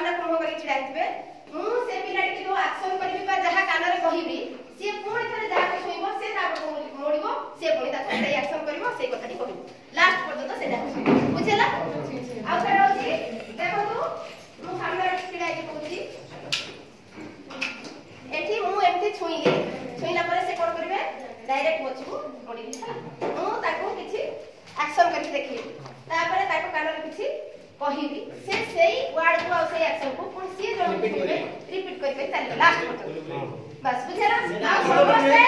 सामने मुह करी छिड़ा हितबे मु से पिलाटी जो एक्शन करबी बा जहा कान रे कहिबी से पुणी थरे जहा को सुइबो से ता मोड़िबो से पुणी ता से एक्शन करबो से कथाटी कहिबो लास्ट पर्यंत सेटा बुझेला आ फेर होची देखो तू मु सामने छिड़ा के कहूची एठी मु एमती छुईली छुईला परे से कोन करबे डायरेक्ट बचबो मोड़िबी हला मु ताको किछि एक्शन करके देखिबी तापरे ताको कान रे किछि कहिबी से सेही वर्ड को और सेही एक्शन को पुणी से जण रिपीट करके चलियो लास्ट पर्यंत बस बुझेला आ समझे